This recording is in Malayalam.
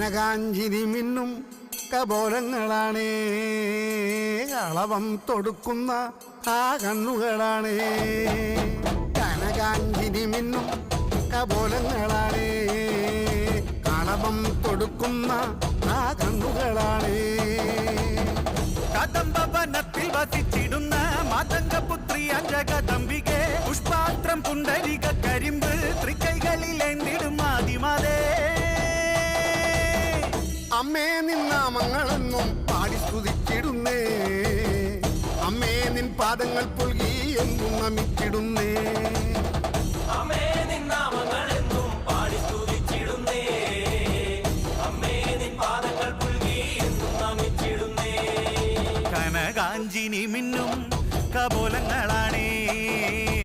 കനകാഞ്ചിരി മിന്നും കപോലങ്ങളാണേ, കളവം തൊടുക്കുന്ന ആ കണ്ണുകളാണേ. കനകാഞ്ചിരി മിന്നും കപോലങ്ങളാണേ, കളവം തൊടുക്കുന്ന ആ കണ്ണുകളാണേ. കദംബവനത്തിൽ വസിച്ചിടുന്ന മാതംഗപുത്രി അഞ്ജകദംബികെ, പുഷ്പാത്രം പുണ്ടരിക കരിമ്പ് തൃക്കൈകളിലേന്തിടും ആദിമാതേ. അമ്മേ നിന്നാമങ്ങളെന്നും പാടി സ്തുതിച്ചിടുന്നേ, അമ്മേ നിൻ പാദങ്ങൾ പുൽകി എന്നും നമിച്ചിടുന്നേ. അമ്മേ നിന്നാമങ്ങളെന്നും പാടി സ്തുതിച്ചിടുന്നേ, അമ്മേ നിൻ പാദങ്ങൾ പുൽകി എന്നും നമിച്ചിടുന്നേ. കനകാഞ്ചിനി മിന്നും കപോലങ്ങളാണ്